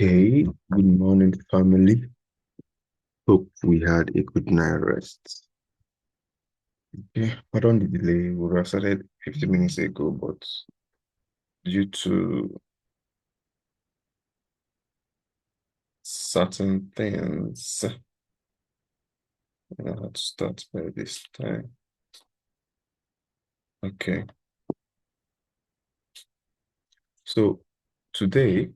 Hey, good morning, family. Hope we had a good night rest. Okay, pardon the delay. We would have started 15 minutes ago, but due to certain things, I had to start by this time. Okay, so today,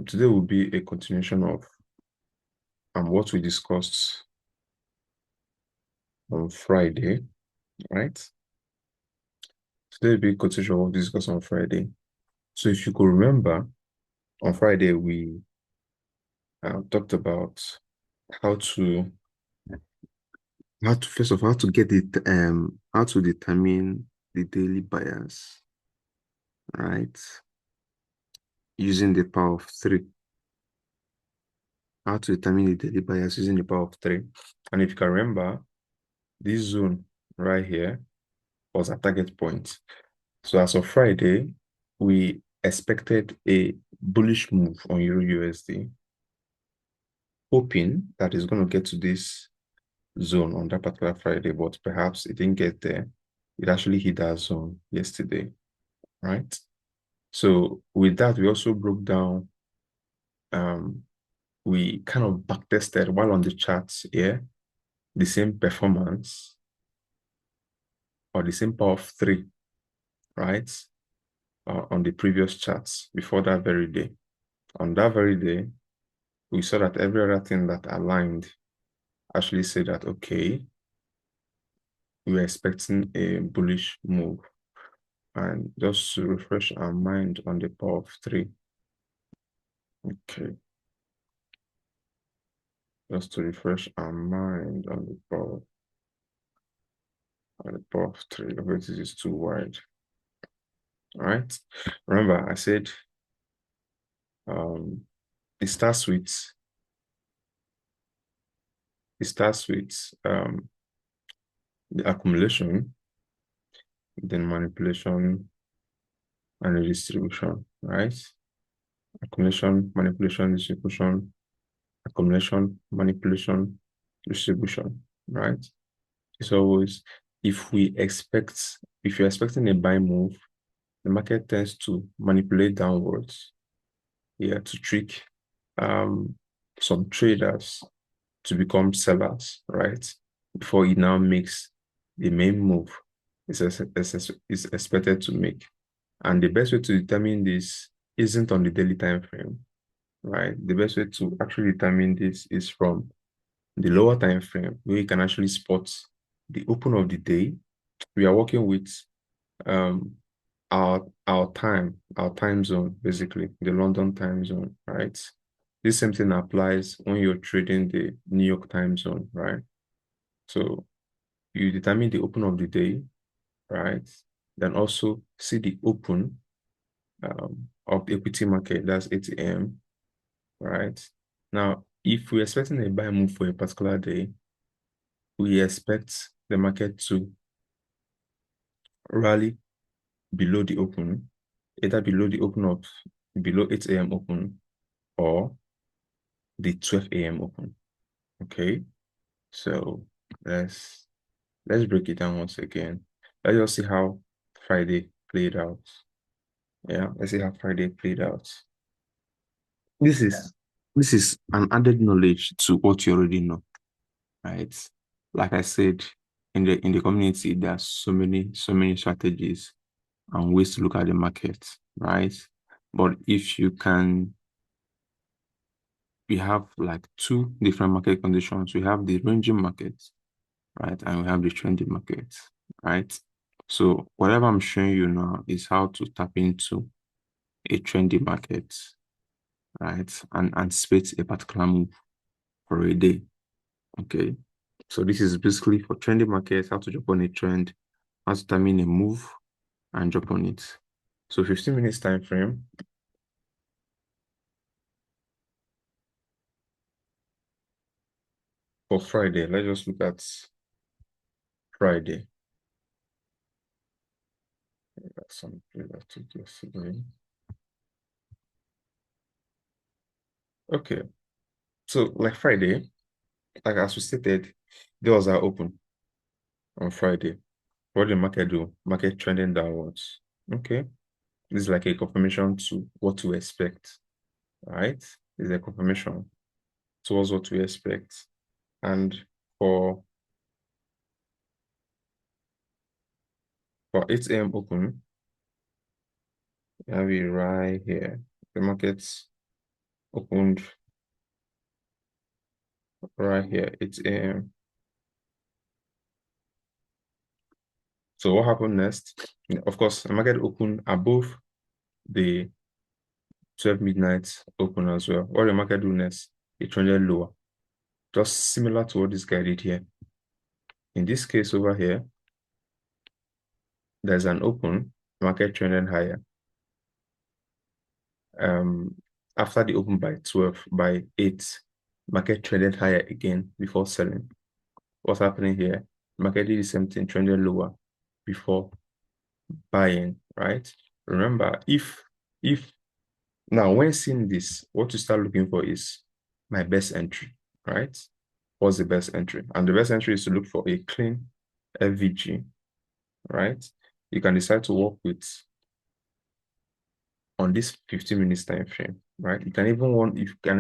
today will be a continuation of what we discussed on Friday, right? Today will be a continuation of what we discussed on Friday. So if you could remember, on Friday we talked about how to first of all how to get it how to determine the daily bias, right? Using the power of three. How to determine the daily bias using the power of three. And if you can remember, this zone right here was a target point. So as of Friday, we expected a bullish move on Euro USD, hoping that it's going to get to this zone on that particular Friday, but perhaps it didn't get there. It actually hit that zone yesterday, right? So with that, we also broke down, um, we kind of backtested while on the charts here, the same performance or the same power of three, right? On the previous charts before that very day. On that very day, we saw that every other thing that aligned actually said that, okay, we were expecting a bullish move. And just to refresh our mind on the power of three. Okay. Just to refresh our mind on the power of three. This is too wide. All right. Remember, I said um, it starts with the accumulation, then manipulation, and redistribution. Right? Accumulation, manipulation, distribution, accumulation, manipulation, distribution. Right? It's always if you're expecting a buy move, the market tends to manipulate downwards. Yeah, to trick um some traders to become sellers, right? Before it now makes the main move is expected to make. And the best way to determine this isn't on the daily time frame, right? The best way to actually determine this is from the lower time frame, where you can actually spot the open of the day. We are working with um our time zone, basically, the London time zone, right? This same thing applies when you're trading the New York time zone, right? So you determine the open of the day, right? Then also see the open of the equity market, that's 8 a.m., right? Now, if we're expecting a buy move for a particular day, we expect the market to rally below the open, either below the open of below 8 a.m. open or the 12 a.m. open. Okay, so let's let's break it down once again. Let's just see how Friday played out. Yeah, let's see how Friday played out. This is this is an added knowledge to what you already know, right? Like I said, in the community, there are so many strategies and ways to look at the market, right? But if you can, we have like two different market conditions. We have the ranging market, right? And we have the trending market, right? So whatever I'm showing you now is how to tap into a trendy market, right? And anticipate a particular move for a day. Okay. So this is basically for trendy markets, how to jump on a trend, how to determine a move and jump on it. So 15 minutes time frame for Friday. Let's just look at Friday. That's something that took yesterday. Okay. So like Friday, like as we stated, doors are open on Friday. What did the market do? Market trending downwards. Okay. This is like a confirmation to what to expect. Right? It's a confirmation towards what we expect. And for 8 a.m. open, we have it right here. The market's opened right here, 8 a.m. So what happened next? Of course, the market opened above the 12 midnight open as well. What the market do next? It trended lower. Just similar to what this guy did here. In this case over here, there's an open, market trended higher. After the open by 12, by 8, market trended higher again before selling. What's happening here? Market did the same thing, trended lower before buying, right? Remember, if now when seeing this, what you start looking for is my best entry, right? What's the best entry? And the best entry is to look for a clean FVG, right? You can decide to work with on this 15 minutes time frame, right? You can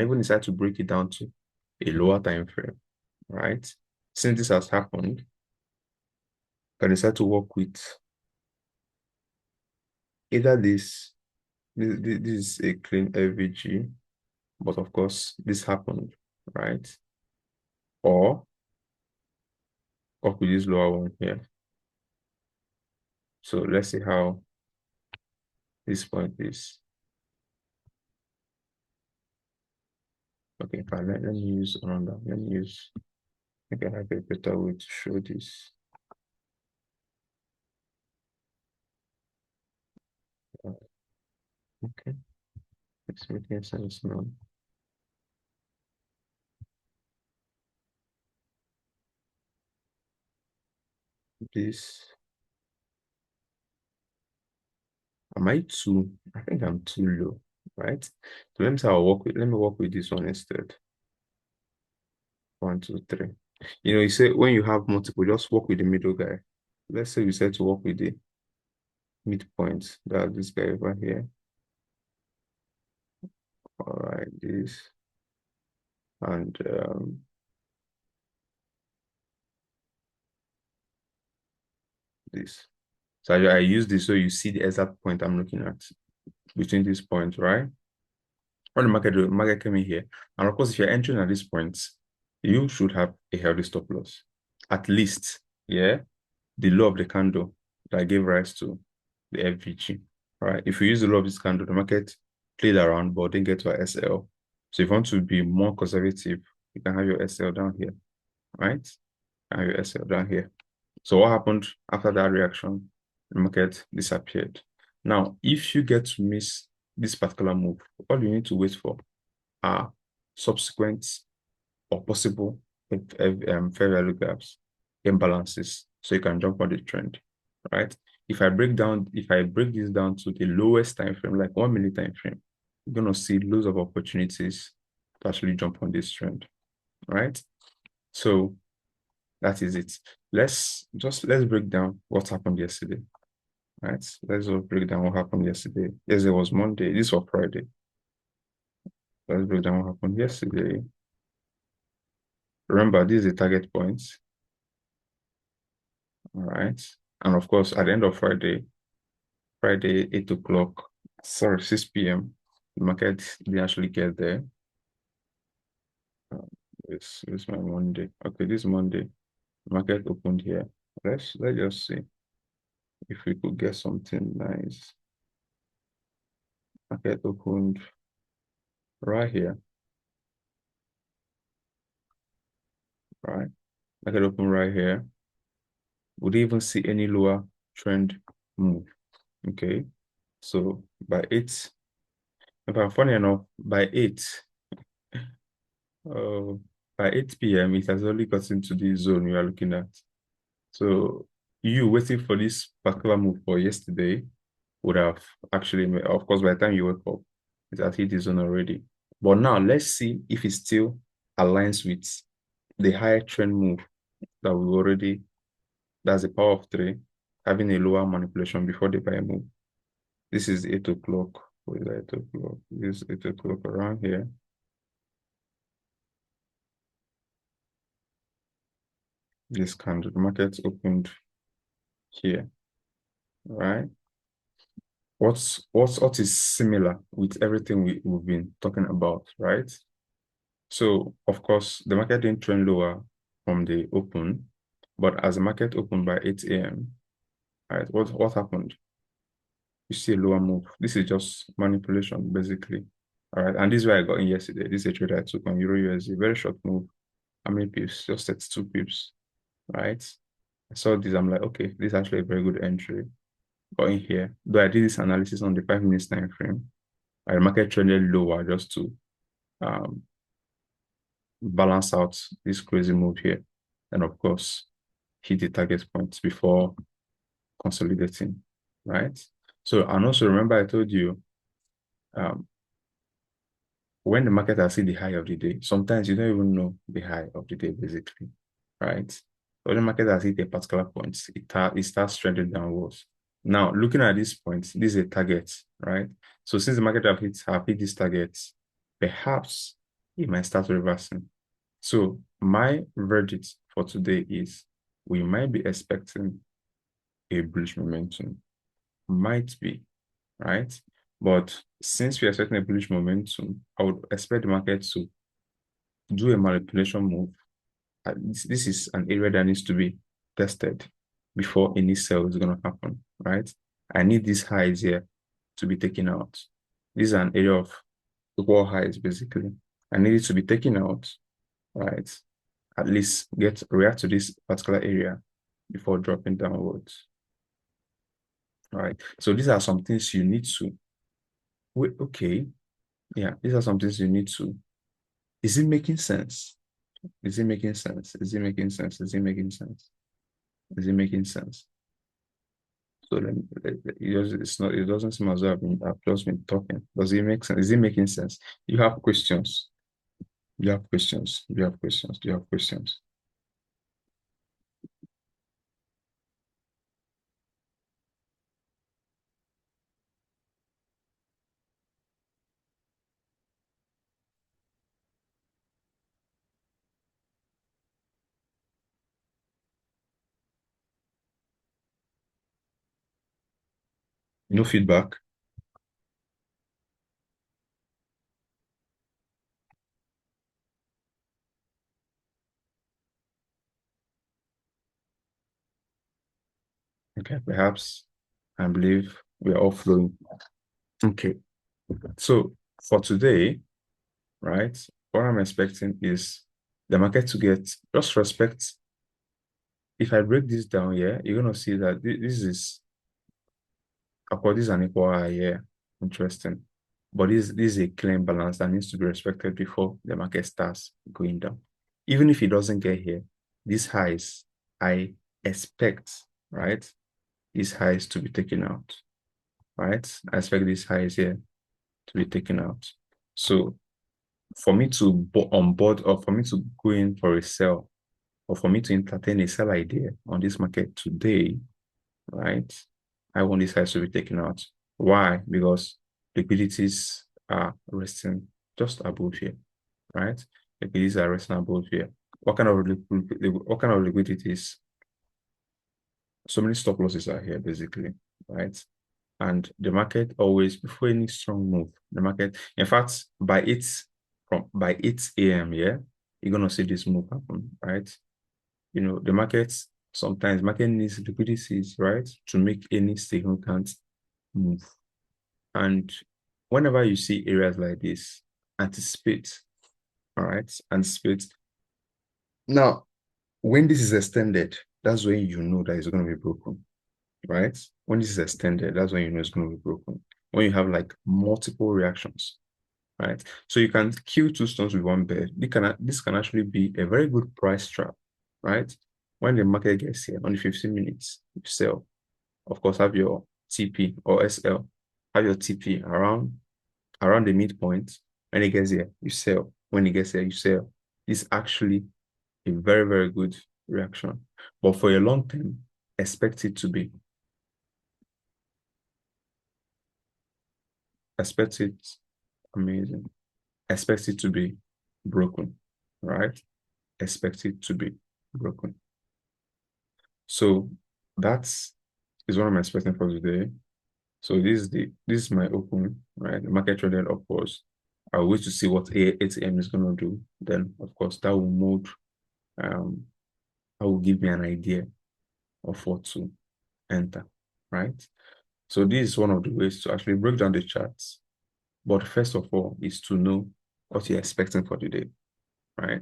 even decide to break it down to a lower time frame, right? Since this has happened, you can decide to work with either this is a clean FVG, but of course this happened, right? Or work with this lower one here. So let's see how this point is. Okay, fine. Let me use another. Let me use, I can have a better way to show this. Okay, it's making sense now. This, am I too? I think I'm too low, right? So let me say let me work with this one instead. 1, 2, 3. You say when you have multiple, just work with the middle guy. Let's say we said to work with the midpoint. That this guy over here. All right, this and this. So I use this so you see the exact point I'm looking at between these points, right? When the market came in here, and of course, if you're entering at this point, you should have a healthy stop loss, at least, yeah, the low of the candle that gave rise to the FVG, right? If you use the low of this candle, the market played around but didn't get to a SL. So if you want to be more conservative, you can have your SL down here, right? And your SL down here. So what happened after that reaction? The market disappeared. Now, if you get to miss this particular move, all you need to wait for are subsequent or possible fair value gaps, imbalances, so you can jump on the trend, right? If I break this down to the lowest time frame, like 1 minute time frame, you're gonna see loads of opportunities to actually jump on this trend, right? So that is it. Let's break down what happened yesterday, right? Let's just break down what happened yesterday. Yesterday was Monday. This was Friday. Let's break down what happened yesterday. Remember, this is the target points. All right. And of course, at the end of Friday, 8 o'clock, sorry, 6 p.m., the market didn't actually get there. This is my Monday. Okay, this Monday, the market opened here. Let's just see if we could get something nice. Market opened right here. Right. Market opened right here. Would even see any lower trend move. Okay. So by 8, but funny enough, by 8, uh, by 8 p.m., it has only gotten to the zone we are looking at. So you waiting for this particular move for yesterday would have actually, of course, by the time you wake up, it has hit the zone already. But now let's see if it still aligns with the higher trend move that we already, that's the power of three, having a lower manipulation before the buy move. This is 8 o'clock. Where is 8 o'clock? This is 8 o'clock around here. This candle, the market opened here, right? What is similar with everything we've been talking about, right? So of course the market didn't trend lower from the open, but as the market opened by 8 a.m., right, what happened? You see a lower move. This is just manipulation, basically. All right, and this is where I got in yesterday. This is a trade I took on Euro USD, very short move. How many pips? Just 32 pips, right? I saw this, I'm like, okay, this is actually a very good entry. Got in here. Though I did this analysis on the 5 minutes time frame, the market trended lower just to um, balance out this crazy move here. And of course, hit the target points before consolidating, right? So, and also remember I told you, um, when the market has seen the high of the day, sometimes you don't even know the high of the day, basically, right? When the market has hit a particular point, it starts trending downwards. Now, looking at this point, this is a target, right? So since the market have hit this target, perhaps it might start reversing. So my verdict for today is we might be expecting a bullish momentum. Might be, right? But since we are expecting a bullish momentum, I would expect the market to do a manipulation move. This is an area that needs to be tested before any sell is going to happen, right? I need these highs here to be taken out. This is an area of equal highs, basically. I need it to be taken out, right? At least react to this particular area before dropping downwards. All right. So these are some things you need to wait. Okay. Yeah, these are some things you need to. Is it making sense? Is it making sense? Is it making sense? Is it making sense? Is it making sense? So then it's not, it doesn't seem as though I've just been talking. Does it make sense? Is it making sense? You have questions. You have questions. You have questions. You have questions. No feedback. Okay, perhaps I believe we are all flowing. Okay. So for today, right, what I'm expecting is the market to get just respect. If I break this down here, you're gonna see that this is, of course, this is an equal high here. Interesting. But this is a clean balance that needs to be respected before the market starts going down. Even if it doesn't get here, these highs, I expect, right, these highs to be taken out, right? I expect these highs here to be taken out. So for me to on board, or for me to go in for a sell, or for me to entertain a sell idea on this market today, right? I want these highs to be taken out. Why? Because liquidities are resting just above here, right? Liquidities are resting above here. What kind of liquidities? So many stop losses are here, basically, right? And the market always, before any strong move, the market, in fact, by 8 a.m., yeah, you're gonna see this move happen, right? You know, the market, sometimes market needs liquidities, right, to make any significant move. And whenever you see areas like this, anticipate, all right, anticipate. Now, when this is extended, that's when you know that it's going to be broken, right? When this is extended, that's when you know it's going to be broken. When you have like multiple reactions, right? So you can kill two stones with one bird. This can actually be a very good price trap, right? When the market gets here on the 15 minutes, you sell. Of course, have your TP or SL, have your TP around the midpoint, When it gets here, you sell. When it gets here, you sell. It's actually a very, very good reaction. But for a long term, expect it to be, expect it amazing. Expect it to be broken, right? Expect it to be broken. So that's is what I'm expecting for today. So this is my open, right? The market traded upwards. I'll wait to see what ATM is gonna do. Then of course that will mold that will give me an idea of what to enter, right? So this is one of the ways to actually break down the charts. But first of all is to know what you're expecting for the day, right?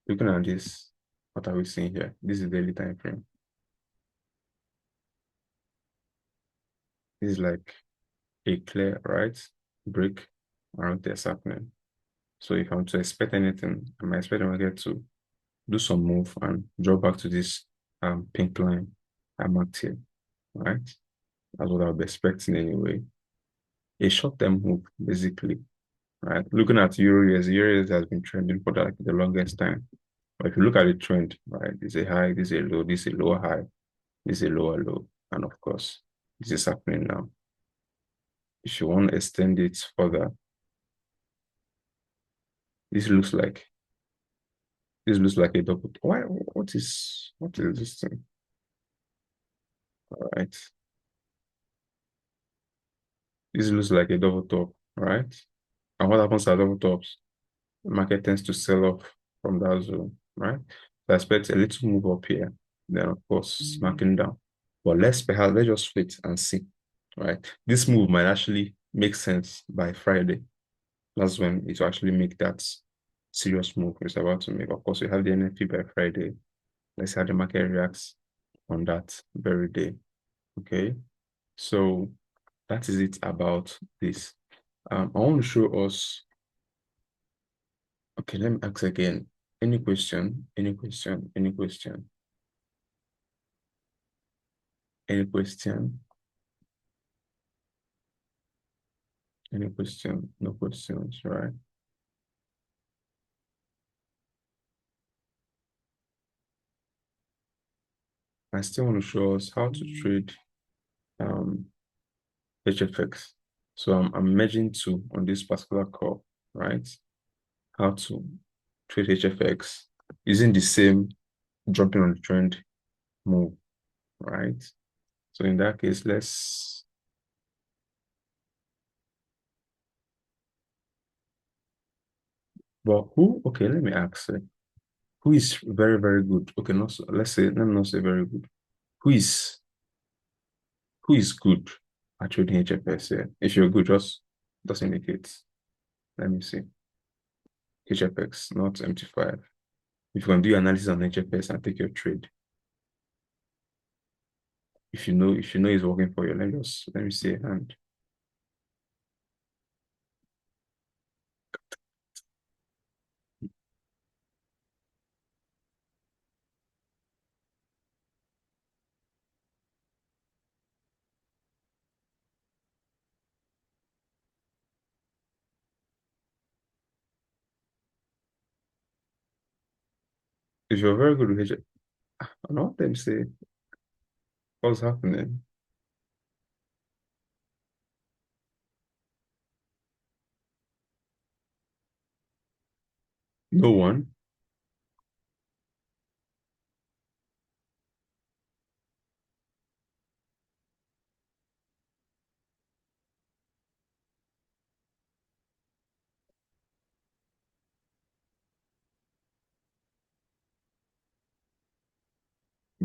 Looking at this, what are we seeing here? This is daily time frame. This is like a clear, right, break around this happening. So if I'm to expect anything, I'm expecting I get to do some move and drop back to this pink line I marked here, right? That's what I'll be expecting anyway. A short-term move, basically, right? Looking at Euro years has been trending for the longest time. But if you look at the trend, right, this is a high, this is a low, this is a lower high, this is a lower low, and of course, this is happening now. If you want to extend it further, this looks like a double. Why? What is this thing? All right, this looks like a double top, right? And what happens at double tops? The market tends to sell off from that zone, right? So I expect a little move up here, then of course smacking down. But let's just wait and see, right? This move might actually make sense by Friday. That's when it will actually make that serious move it's about to make. Of course, we have the NFP by Friday. Let's see how the market reacts on that very day. Okay, so that is it about this. I want to show us. Okay, let me ask again. Any question? Any question? Any question? Any question? Any question? No questions, right? I still want to show us how to trade um HFX. So I'm merging two on this particular call, right? How to trade HFX using the same jumping on the trend move, right? So in that case, let's but who okay, let me ask who is very, very good? Okay, not so, let me not say very good. Who is who is good at trading HFX here? If you're good, just indicate. Let me see. HFX, not MT5. If you can do your analysis on HFX and take your trade, if you know it's working for you, let me see a hand. If you're very good with HFX, I don't want them say what's happening. No one.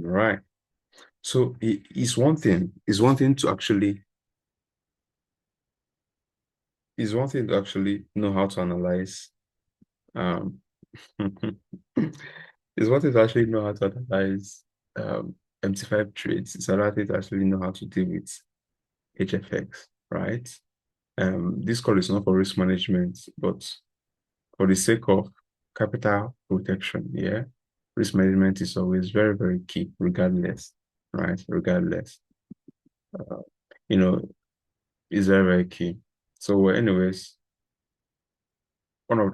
Right. So it's one thing to actually know how to analyze um it's one thing to actually know how to analyze MT5 trades. It's another thing to actually know how to deal with HFX, right? This call is not for risk management, but for the sake of capital protection, yeah. Risk management is always very, very key, regardless, right? Regardless. Uh, you know, it's very, very key. So, anyways, one of,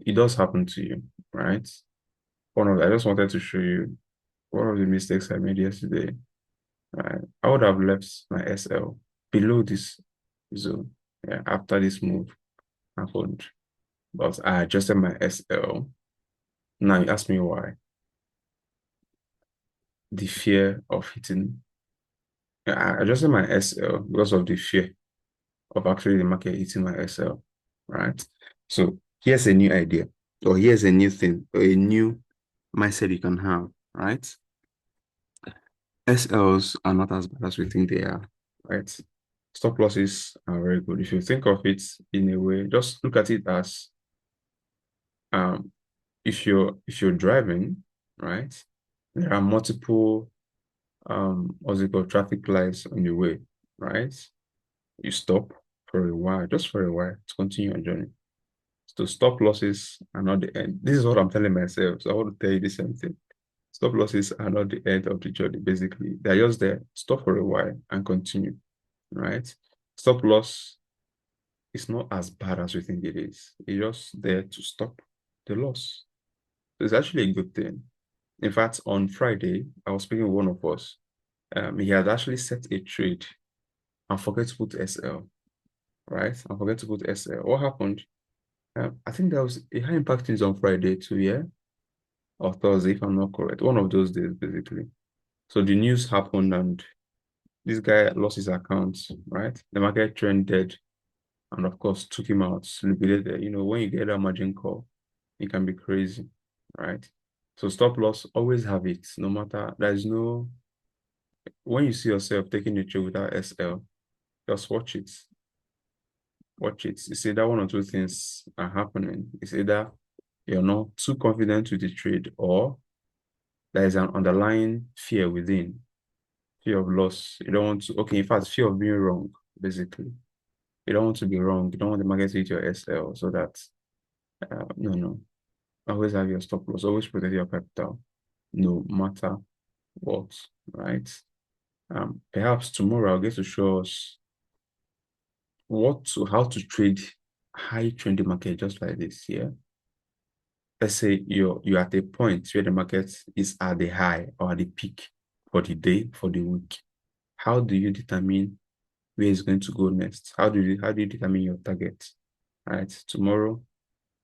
it does happen to you, right? I just wanted to show you one of the mistakes I made yesterday. Right? I would have left my SL below this zone, yeah, after this move happened. But I adjusted my SL. Now you ask me why. The fear of hitting. I adjusted my SL because of the fear of actually the market hitting my SL, right? So here's a new idea, or here's a new thing, or a new mindset you can have, right? SLs are not as bad as we think they are, right? Stop losses are very good. If you think of it in a way, just look at it as um, if you're driving, right? There are multiple what's it called, traffic lights on your way, right? You stop for a while, just for a while, to continue your journey. So stop losses are not the end. This is what I'm telling myself. So I want to tell you the same thing. Stop losses are not the end of the journey, basically. They're just there. Stop for a while and continue, right? Stop loss is not as bad as we think it is. It's just there to stop the loss. So it's actually a good thing. In fact, on Friday, I was speaking with one of us. He had actually set a trade and forget to put SL, right? And forget to put SL. What happened? I think there was a high impact news on Friday too, yeah? Or Thursday, if I'm not correct. One of those days, basically. So the news happened and this guy lost his account, right? The market trended and of course took him out, liquidated. When you get a margin call, it can be crazy, right? So stop loss, always have it, no matter, there's no, when you see yourself taking a trade without SL, just watch it. Watch it. It's either one or two things are happening. It's either you're not too confident with the trade or there is an underlying fear within, fear of loss. You don't want to, okay, in fact, fear of being wrong, basically. You don't want to be wrong. You don't want the market to hit your SL so that, no. Always have your stop loss. Always protect your capital, no matter what, right? Perhaps tomorrow I'll get to show us how to trade high trending market just like this, yeah? Let's say you're at a point where the market is at the high or at the peak for the day, for the week. How do you determine where it's going to go next? How do you determine your target? Right. Tomorrow,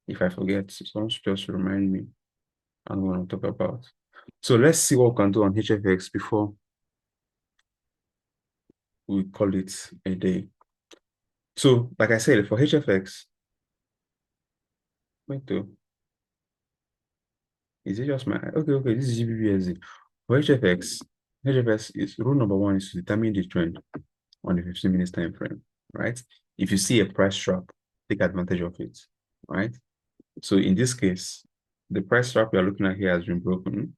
if I forget, someone should just remind me and want to talk about. So let's see what we can do on HFX before we call it a day. So, like I said, for HFX, wait though, is it just my okay, this is GBBSD. For HFX is rule number one is to determine the trend on the 15 minutes time frame, right? If you see a price trap, take advantage of it, right? So in this case, the price trap we are looking at here has been broken,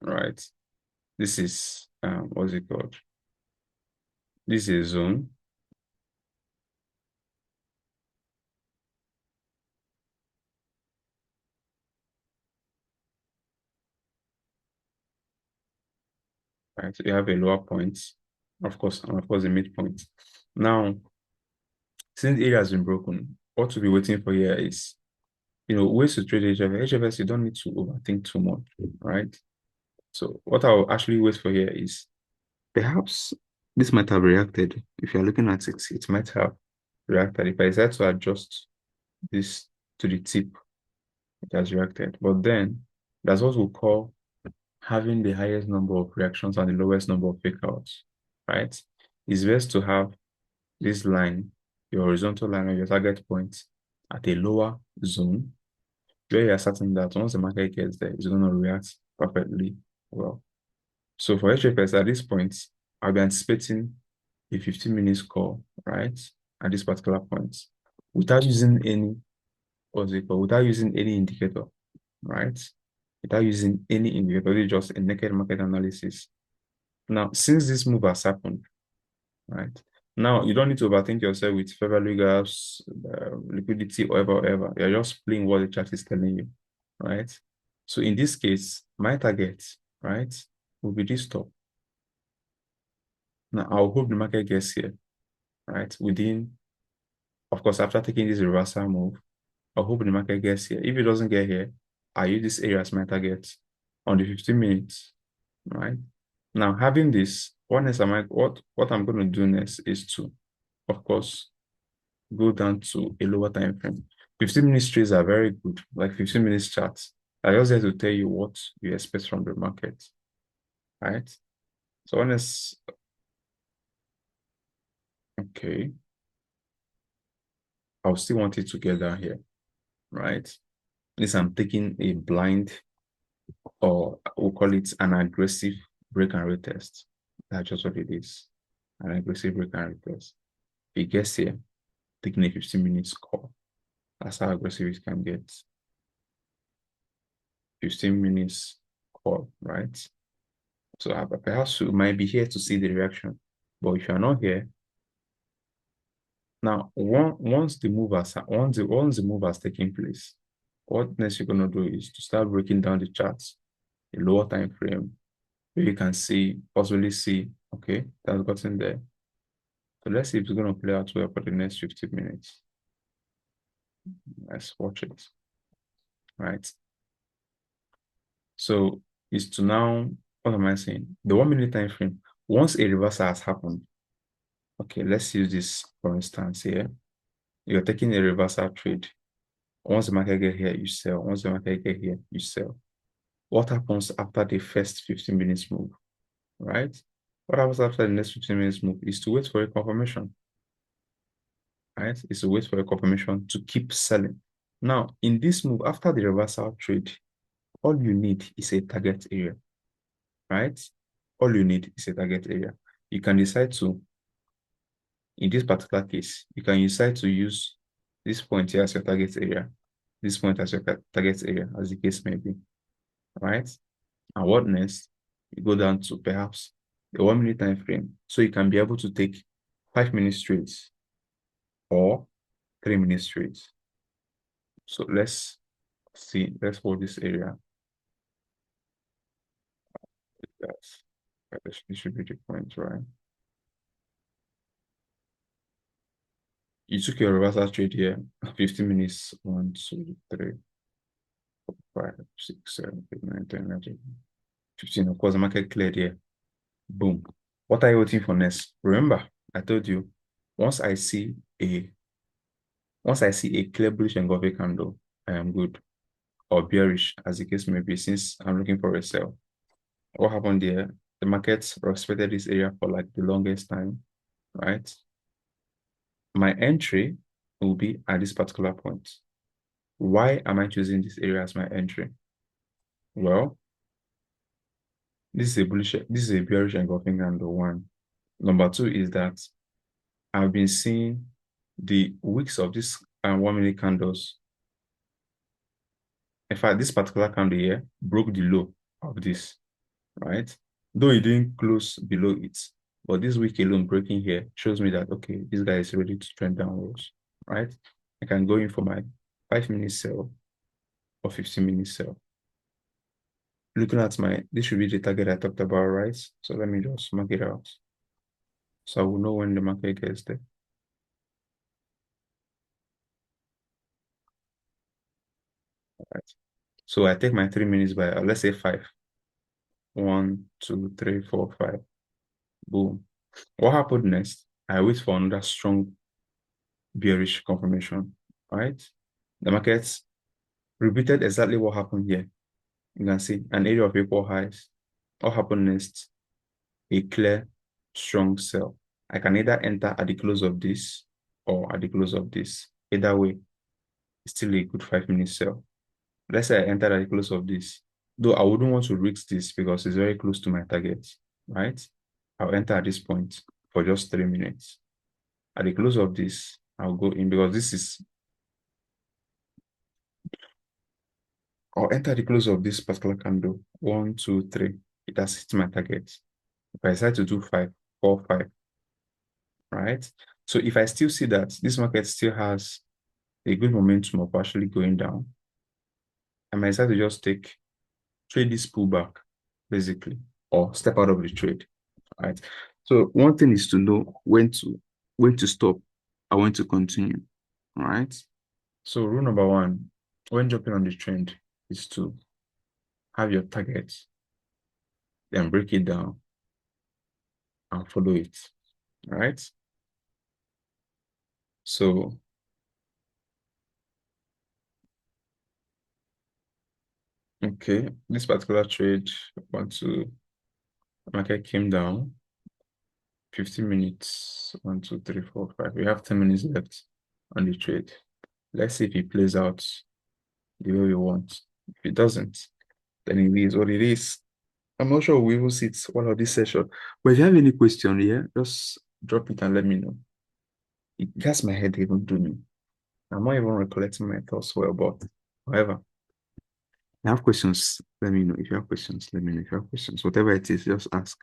right? This is what's it called? This is a zone. Right? So you have a lower point, of course, and of course the midpoint. Now, since the area has been broken, what to be waiting for here is, ways to trade HFS. HFS, you don't need to overthink too much, right? So what I'll actually wait for here is perhaps this might have reacted. If you're looking at it, it might have reacted. If I decide to adjust this to the tip, it has reacted. But then that's what we call having the highest number of reactions and the lowest number of fakeouts, right? It's best to have this line, your horizontal line of your target point at a lower zone where you're certain that once the market gets there, it's going to react perfectly well. So for HFS at this point, I'll be anticipating a 15 minutes call, right? At this particular point, without using any, what's it called? Without using any indicator, right? Without using any indicator, it's just a naked market analysis. Now, since this move has happened, right? Now, you don't need to overthink yourself with fair value gaps, liquidity, whatever. You're just playing what the chart is telling you, right? So in this case, my target, right, will be this top. Now, I'll hope the market gets here, right? Within, of course, after taking this reversal move, I hope the market gets here. If it doesn't get here, I use this area as my target on the 15 minutes, right? Now, having this, what I'm going to do next is to, of course, go down to a lower time frame. 15 minutes trades are very good, like 15 minutes charts. I just have to tell you what you expect from the market, right? So honest, okay, I'll still want it to get down here, right? This I'm taking a blind, or we'll call it an aggressive break and retest. That's just what it is, an aggressive break and retest. If it gets here, taking a 15 minutes call. That's how aggressive it can get. 15 minutes call, right? So perhaps you might be here to see the reaction, but if you're not here, now once the move has taken place, what next you're gonna do is to start breaking down the charts, the lower time frame, where you can possibly see, okay, that's gotten there. So let's see if it's gonna play out well for the next 15 minutes. Let's watch it, right? So it's to now, what am I saying? The 1 minute time frame, once a reversal has happened, okay, let's use this for instance here. You're taking a reversal trade. Once the market get here, you sell. Once the market get here, you sell. What happens after the first 15 minutes move, right? What happens after the next 15 minutes move is to wait for a confirmation, right? Is to wait for a confirmation to keep selling. Now, in this move, after the reversal trade, all you need is a target area, right? All you need is a target area. You can decide to, in this particular case, you can decide to use this point here as your target area, this point as your target area, as the case may be, right? And what next? You go down to perhaps a 1 minute time frame, so you can be able to take 5 minute trades or 3 minute trades. So let's see, let's hold this area. This should be the point, right? You took your reversal trade here, 15 minutes, 1, 2, 3, 4, 5, 6, 7, 8, 9, 10, 11, 15. Of course, the market cleared here. Boom. What are you waiting for next? Remember, I told you, once I see a clear bullish engulfing candle, I am good. Or bearish, as the case may be, since I'm looking for a sell. What happened there? The market respected this area for like the longest time, right? My entry will be at this particular point. Why am I choosing this area as my entry? Well, this is a bearish engulfing candle, one. Number two is that I've been seeing the wicks of this 1 minute candles. In fact, this particular candle here broke the low of this, right? Though it didn't close below it, but this wick alone breaking here shows me that, okay, this guy is ready to trend downwards, right? I can go in for my 5 minute sell or 15 minute sell. Looking at this should be the target I talked about, right? So let me just mark it out, so I will know when the market gets there. All right. So I take my 3 minutes by, let's say 5. 1, 2, 3, 4, 5. Boom. What happened next? I wait for another strong bearish confirmation, right? The market repeated exactly what happened here. You can see an area of equal highs. What happened next? A clear, strong sell. I can either enter at the close of this or at the close of this. Either way, it's still a good 5 minute sell. Let's say I enter at the close of this. Though I wouldn't want to risk this because it's very close to my target, right? I'll enter at this point for just 3 minutes. At the close of this, I'll go in because I'll enter the close of this particular candle. 1, 2, 3. It has hit my target. If I decide to do 5, 4, 5, right? So if I still see that this market still has a good momentum of actually going down, I might decide to just trade this pullback, basically, or step out of the trade, right? So one thing is to know when to stop and when to continue, right? So rule number one, when jumping on the trend, is to have your target, then break it down and follow it, right? So, okay, this particular trade, market came down, 15 minutes, 1, 2, 3, 4, 5. We have 10 minutes left on the trade. Let's see if it plays out the way we want. If it doesn't, then it is what it is. I'm not sure we will see it one of this session. But if you have any question here, just drop it and let me know. It gets my head even do me. I'm not even recollecting my thoughts well, but however, if you have questions, let me know. If you have questions, let me know. If you have questions, whatever it is, just ask.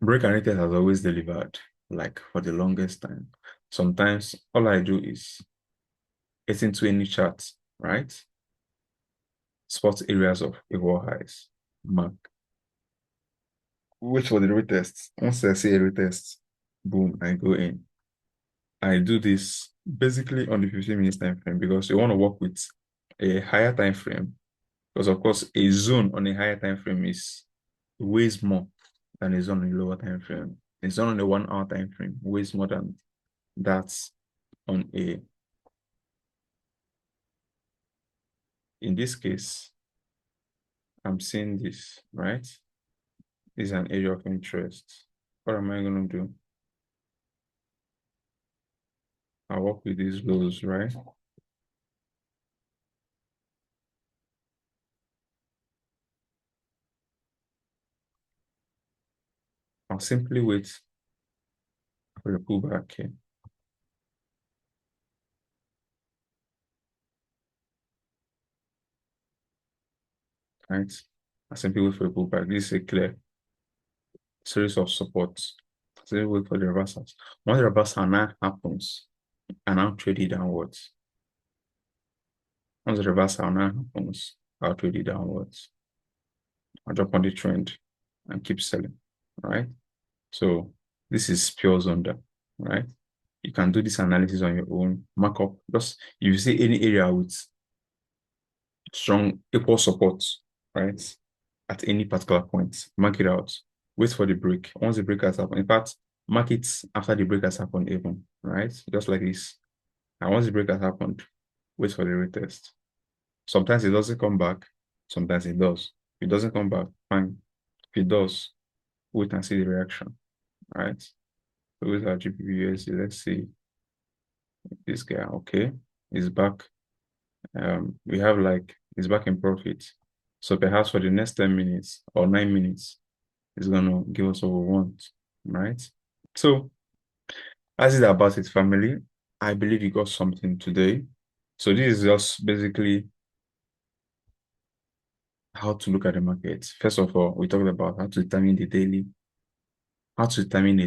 Break and retest has always delivered, like for the longest time. Sometimes all I do is get into any chart, right? Spot areas of equal highs, mark. Wait for the retest. Once I see a retest, boom, I go in. I do this basically on the 15 minutes time frame because you want to work with a higher time frame. Because of course, a zone on a higher time frame is weighs more than a zone on a lower time frame. A zone on a 1 hour time frame weighs more than that on a. In this case, I'm seeing this, right? This is an area of interest. What am I going to do? I'll work with these lows, right? I'll simply wait for a pullback here, right? I simply wait for a pullback. This is a clear series of supports. So wait for the reversals. Once the reversal now happens, and I'll trade it downwards. Once the reversal now happens, I'll trade it downwards. I'll drop on the trend and keep selling, right? So this is pure Zonda, right? You can do this analysis on your own, mark up. Just if you see any area with strong equal support, right? At any particular point, mark it out. Wait for the break. Once the break has happened, in fact, mark it after the break has happened even, right? Just like this. And once the break has happened, wait for the retest. Sometimes it doesn't come back. Sometimes it does. If it doesn't come back, fine. If it does, wait and see the reaction, right? So with our GBP let's see this guy. Okay, he's back. We have like he's back in profit. So perhaps for the next 10 minutes or 9 minutes, it's gonna give us what we want, right? So as is about his family, I believe you got something today. So this is just basically how to look at the market. First of all, we talked about how to determine a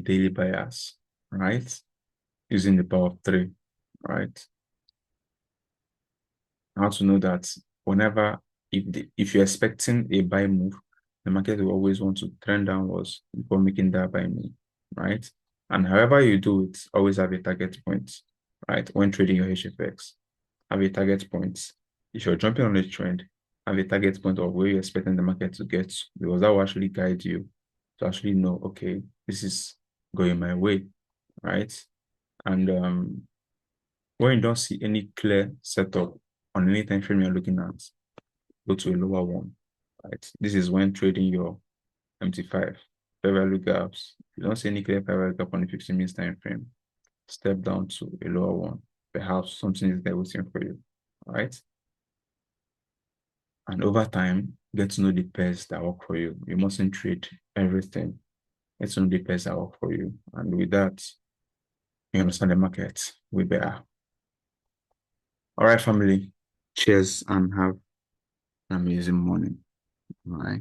daily bias, right? Using the power of three, right? How to know that whenever if you're expecting a buy move, the market will always want to trend downwards before making that buy move, right? And however you do it, always have a target point, right? When trading your HFX, have a target point. If you're jumping on a trend, have a target point of where you're expecting the market to get, because that will actually guide you to actually know, okay, this is going my way, right? And when you don't see any clear setup on any time frame you're looking at, go to a lower one, right? This is when trading your MT5, fair value gaps. If you don't see any clear fair value gap on the 15 minutes time frame, step down to a lower one. Perhaps something is there waiting for you, right? And over time, get to know the pairs that work for you. You mustn't trade everything. Get to know the pairs that work for you. And with that, you understand the market way better. All right, family. Cheers and have an amazing morning. All right.